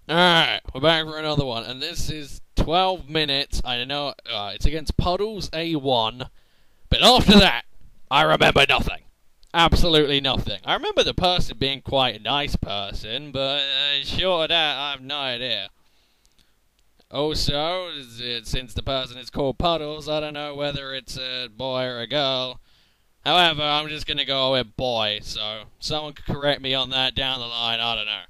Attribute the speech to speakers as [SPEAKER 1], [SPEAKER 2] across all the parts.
[SPEAKER 1] Alright, we're back for another one, and this is 12 minutes. I know it's against puddlesA1, but after that, I remember nothing. Absolutely nothing. I remember the person being quite a nice person, but short of that, I have no idea. Also, since the person is called Puddles, I don't know whether it's a boy or a girl. However, I'm just gonna go with boy, so someone could correct me on that down the line, I don't know.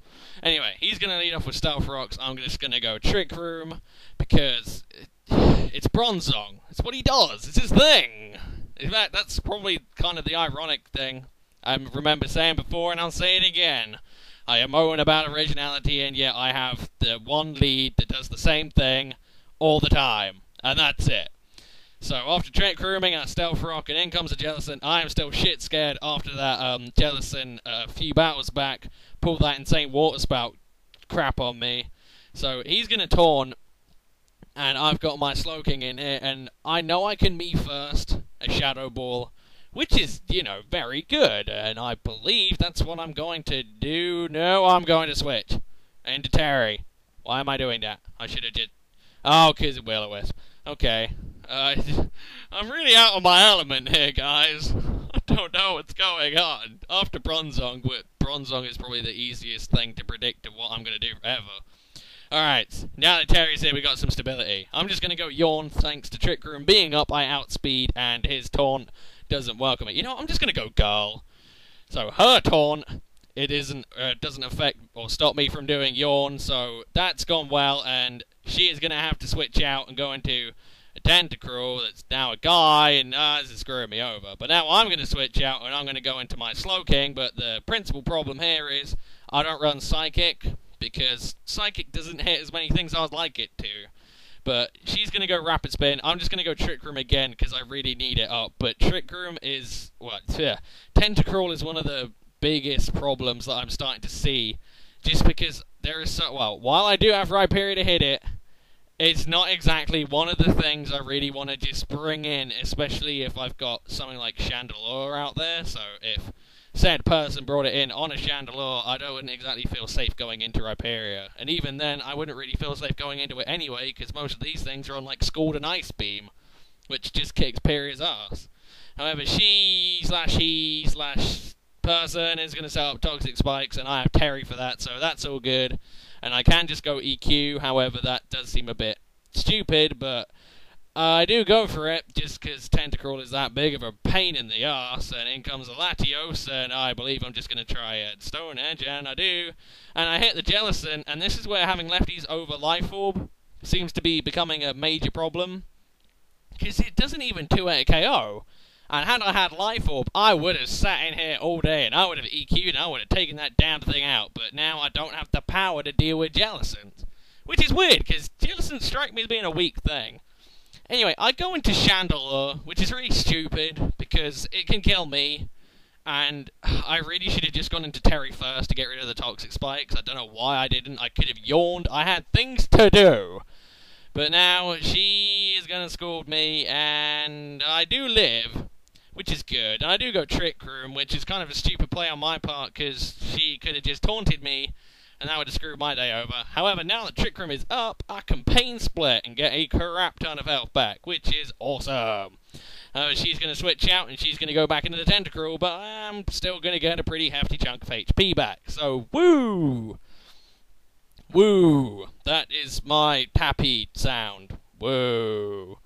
[SPEAKER 1] Anyway, he's gonna lead off with Stealth Rocks. I'm just gonna go Trick Room because it's Bronzong. It's what he does. It's his thing. In fact, that's probably kind of the ironic thing I remember saying before, and I'll say it again. I am moaning about originality, and yet I have the one lead that does the same thing all the time, and that's it. So after Trick Rooming at Stealth Rock, and in comes a Jellison. I am still shit scared after that Jellison a few battles back pulled that insane water spout crap on me. So he's gonna taunt, and I've got my Slowking in here, and I know I can me first a Shadow Ball, which is, very good, and I believe that's what I'm going to do. No, I'm going to switch into Terry. Why am I doing that? I should have just... Oh, because of Will-O-Wisp. Okay. I'm really out of my element here, guys. I don't know what's going on. After Bronzong, Bronzong is probably the easiest thing to predict of what I'm going to do ever. Alright, now that Terry's here, we got some stability. I'm just going to go Yawn, thanks to Trick Room being up, I outspeed, and his taunt doesn't welcome it. I'm just going to go Girl. So, her taunt, it doesn't affect or stop me from doing Yawn, so that's gone well, and she is going to have to switch out and go into a Tentacruel that's now a guy, and this is screwing me over. But now I'm going to switch out, and I'm going to go into my Slowking, but the principal problem here is I don't run Psychic, because Psychic doesn't hit as many things I'd like it to. But she's going to go Rapid Spin. I'm just going to go Trick Room again, because I really need it up. But Trick Room is, Tentacruel is one of the biggest problems that I'm starting to see, just because there is while I do have Rhyperior to hit it, it's not exactly one of the things I really want to just bring in, especially if I've got something like Chandelure out there. So if said person brought it in on a Chandelure, I wouldn't exactly feel safe going into Rhyperior. And even then, I wouldn't really feel safe going into it anyway, because most of these things are on like Scald and Ice Beam, which just kicks Peria's ass. However, she/he/person is going to set up Toxic Spikes, and I have Terry for that, so that's all good. And I can just go EQ, however, that does seem a bit stupid, but I do go for it, just because Tentacruel is that big of a pain in the arse, and in comes a Latios, and I believe I'm just going to try a Stone Edge, and I do. And I hit the Jellison, and this is where having lefties over Life Orb seems to be becoming a major problem, because it doesn't even 2-8 KO. And had I had Life Orb, I would have sat in here all day, and I would have EQ'd, and I would have taken that damn thing out. But now I don't have the power to deal with Jellicents. Which is weird, because Jellicents strike me as being a weak thing. Anyway, I go into Chandelure, which is really stupid, because it can kill me. And I really should have just gone into Terry first to get rid of the Toxic Spikes. I don't know why I didn't. I could have yawned. I had things to do. But now she is going to scold me, and I do live, which is good. And I do go Trick Room, which is kind of a stupid play on my part, because she could have just taunted me, and that would have screwed my day over. However, now that Trick Room is up, I can Pain Split and get a crap ton of health back, which is awesome. She's going to switch out, and she's going to go back into the Tentacruel, but I'm still going to get a pretty hefty chunk of HP back. So, woo! Woo! That is my happy sound. Woo!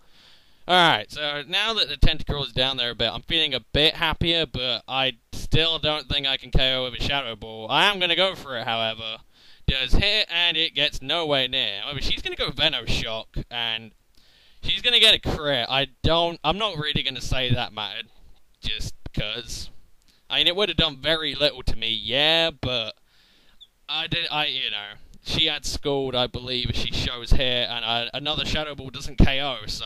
[SPEAKER 1] Alright, so now that the Tentacruel is down there a bit, I'm feeling a bit happier, but I still don't think I can KO with a Shadow Ball. I am going to go for it, however. Does hit, and it gets nowhere near. However, she's going to go Venoshock, and she's going to get a crit. I'm not really going to say that mattered, just because. I mean, it would have done very little to me, yeah, but she had Scald, I believe, as she shows here, and another Shadow Ball doesn't KO, so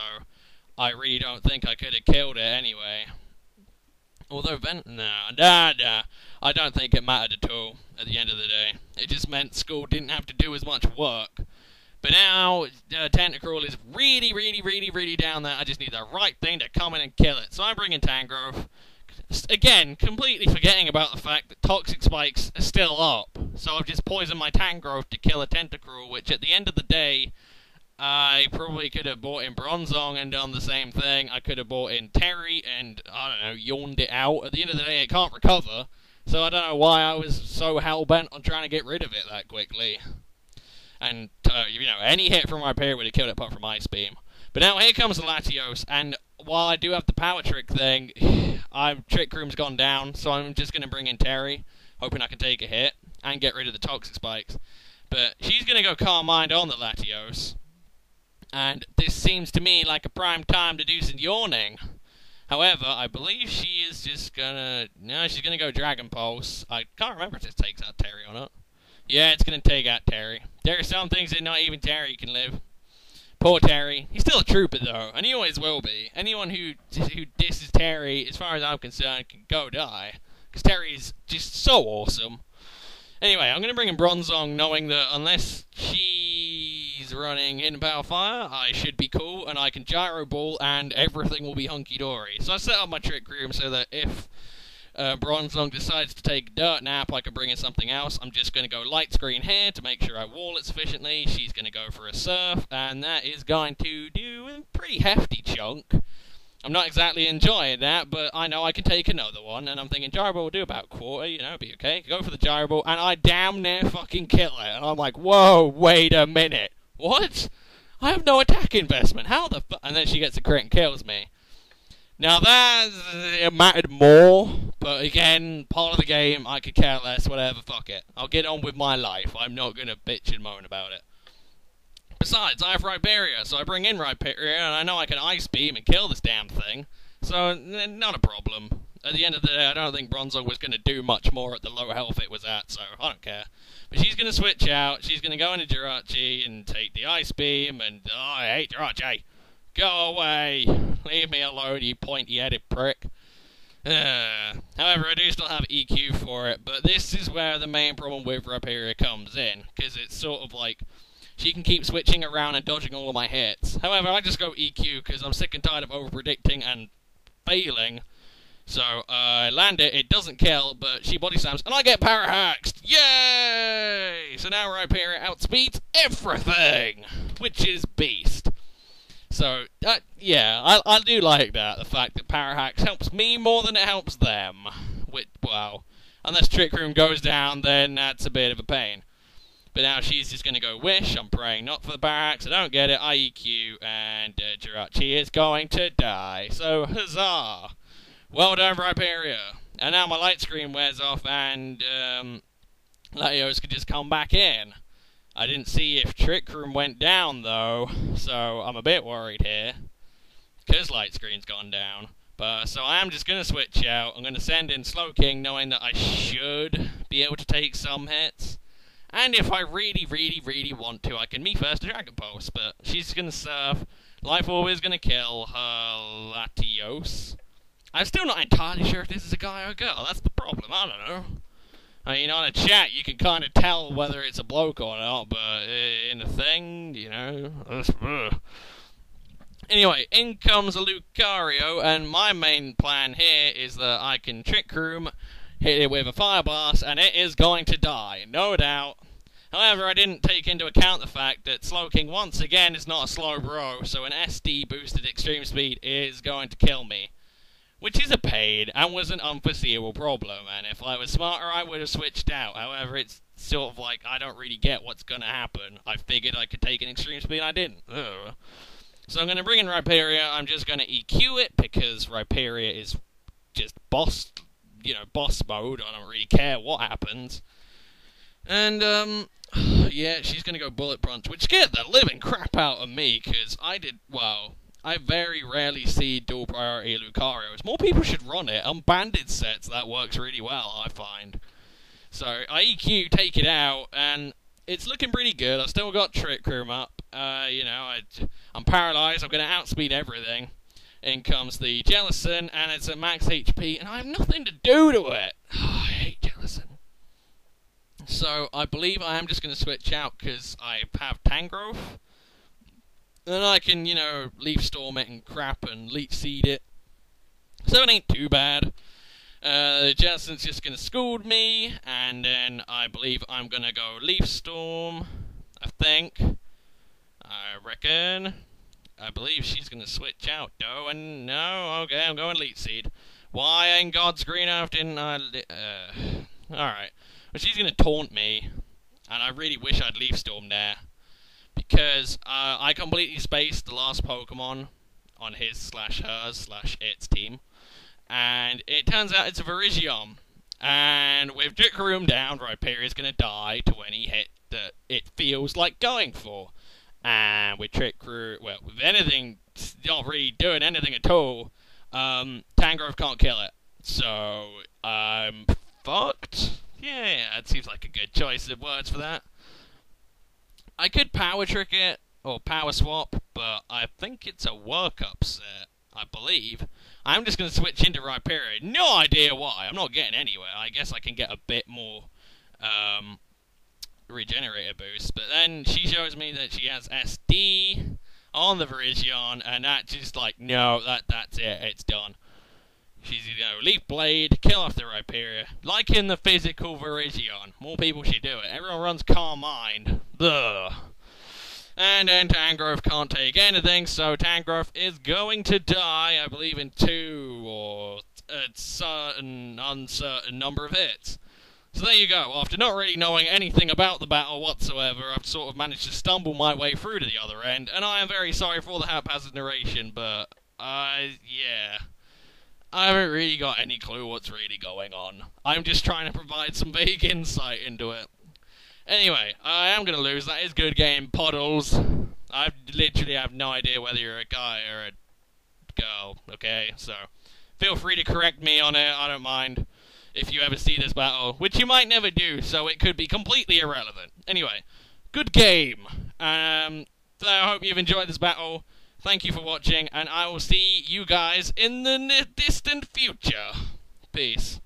[SPEAKER 1] I really don't think I could have killed it anyway. Although, I don't think it mattered at all at the end of the day. It just meant Scald didn't have to do as much work. But now, Tentacruel is really, really, really, really down there. I just need the right thing to come in and kill it. So I'm bringing Tangrowth. Again, completely forgetting about the fact that toxic spikes are still up. So I've just poisoned my Tangrowth to kill a Tentacruel, which at the end of the day, I probably could have bought in Bronzong and done the same thing. I could have bought in Terry and, I don't know, yawned it out. At the end of the day, it can't recover. So I don't know why I was so hell-bent on trying to get rid of it that quickly. And, you know, any hit from Rhyperior would have killed it apart from Ice Beam. But now here comes the Latios, and while I do have the Power Trick thing, Trick Room's gone down, so I'm just going to bring in Terry, hoping I can take a hit, and get rid of the Toxic Spikes. But she's going to go Calm Mind on the Latios, and this seems to me like a prime time to do some yawning. However, I believe she is just going to... No, she's going to go Dragon Pulse. I can't remember if this takes out Terry or not. Yeah, it's going to take out Terry. There are some things that not even Terry can live. Poor Terry. He's still a trooper, though, and he always will be. Anyone who disses Terry, as far as I'm concerned, can go die. Because Terry is just so awesome. Anyway, I'm going to bring in Bronzong, knowing that unless she's running Hidden Power Fire, I should be cool, and I can Gyro Ball, and everything will be hunky-dory. So I set up my Trick Room so that if Bronzong decides to take a dirt nap, I can bring in something else. I'm just going to go Light Screen here to make sure I wall it sufficiently. She's going to go for a Surf, and that is going to do a pretty hefty chunk. I'm not exactly enjoying that, but I know I can take another one, and I'm thinking Gyro Ball will do about a quarter, you know, be okay. Go for the Gyro Ball, and I damn near fucking kill it. And I'm like, whoa, wait a minute. What? I have no attack investment. How the fuck? And then she gets a crit and kills me. Now that it mattered more, but again, part of the game, I could care less, whatever, fuck it. I'll get on with my life. I'm not going to bitch and moan about it. Besides, I have Rhyperior, so I bring in Rhyperior, and I know I can Ice Beam and kill this damn thing, so not a problem. At the end of the day, I don't think Bronzong was going to do much more at the low health it was at, so I don't care. But she's going to switch out, she's going to go into Jirachi and take the Ice Beam, and oh, I hate Jirachi. Go away! Leave me alone, you pointy-headed prick. However, I do still have EQ for it, but this is where the main problem with Rhyperior comes in, because it's sort of like, she can keep switching around and dodging all of my hits. However, I just go EQ, because I'm sick and tired of over-predicting and failing. So, I land it, it doesn't kill, but she body slams, and I get power haxed! Yay! So now Rhyperior outspeeds everything! Which is beast. So, yeah, I do like that, the fact that Power Hacks helps me more than it helps them. Which, well, unless Trick Room goes down, then that's a bit of a pain. But now she's just going to go Wish, I'm praying not for the Power Hacks, I don't get it, IEQ, and Jirachi is going to die. So, huzzah! Well done, Rhyperior. And now my light screen wears off, and Latios could just come back in. I didn't see if Trick Room went down, though, so I'm a bit worried here, because Light Screen's gone down. But so I am just going to switch out. I'm going to send in Slowking, knowing that I should be able to take some hits. And if I really, really, really want to, I can Me First Dragon Pulse, but she's going to Surf. Life Orb is going to kill her Latios. I'm still not entirely sure if this is a guy or a girl. That's the problem. I don't know. I mean, on a chat, you can kind of tell whether it's a bloke or not, but in a thing, you know... Anyway, in comes a Lucario, and my main plan here is that I can Trick Room, hit it with a Fire Blast, and it is going to die, no doubt. However, I didn't take into account the fact that Slowking, once again, is not a slow bro, so an SD-boosted Extreme Speed is going to kill me. Which is a pain, and was an unforeseeable problem, and if I was smarter I would have switched out. However, it's sort of like, I don't really get what's gonna happen. I figured I could take an Extreme Speed, I didn't. Ugh. So I'm gonna bring in Rhyperior, I'm just gonna EQ it, because Rhyperior is just boss mode, I don't really care what happens. And, yeah, she's gonna go Bullet Punch, which scared the living crap out of me, because I very rarely see dual priority Lucarios. More people should run it. On banded sets, that works really well, I find. So, I EQ, take it out, and it's looking pretty good. I've still got Trick Room up. You know, I'm paralyzed. I'm going to outspeed everything. In comes the Jellicent, and it's at max HP, and I have nothing to do to it. Oh, I hate Jellicent. So, I believe I am just going to switch out, because I have Tangrowth. Then I can, you know, Leaf Storm it and crap and Leech Seed it. So it ain't too bad. Jensen's just going to scold me, and then I believe I'm going to go Leaf Storm, I think. I reckon. I believe she's going to switch out, though, and no, okay, I'm going Leech Seed. Why in God's green earth didn't I... Alright. Well, she's going to taunt me, and I really wish I'd Leaf Storm there, because I completely spaced the last Pokemon on his/hers/its team, and it turns out it's a Virizion, and with Trick Room down, Rhyperia's going to die to any hit that it feels like going for. And with Trick Room, well, with anything not really doing anything at all, Tangrowth can't kill it. So, I'm fucked? Yeah, it seems like a good choice of words for that. I could Power Trick it, or Power Swap, but I think it's a workup set, I believe. I'm just going to switch into Rhyperia. No idea why. I'm not getting anywhere. I guess I can get a bit more, regenerator boost, but then she shows me that she has SD on the Virizion, and that just like, no, that's it, it's done. She's gonna Leaf Blade, kill off the Rhyperia, like in the physical Virizion. More people should do it. Everyone runs Calm Mind. Ugh. And then Tangrowth can't take anything, so Tangrowth is going to die, I believe, in 2 or a certain uncertain number of hits. So there you go. After not really knowing anything about the battle whatsoever, I've sort of managed to stumble my way through to the other end, and I am very sorry for all the haphazard narration, but yeah. I haven't really got any clue what's really going on. I'm just trying to provide some vague insight into it. Anyway, I am going to lose. That is good game, Puddles. I literally have no idea whether you're a guy or a girl, okay? So, feel free to correct me on it, I don't mind. If you ever see this battle, which you might never do, so it could be completely irrelevant. Anyway, good game. So I hope you've enjoyed this battle. Thank you for watching, and I will see you guys in the distant future. Peace.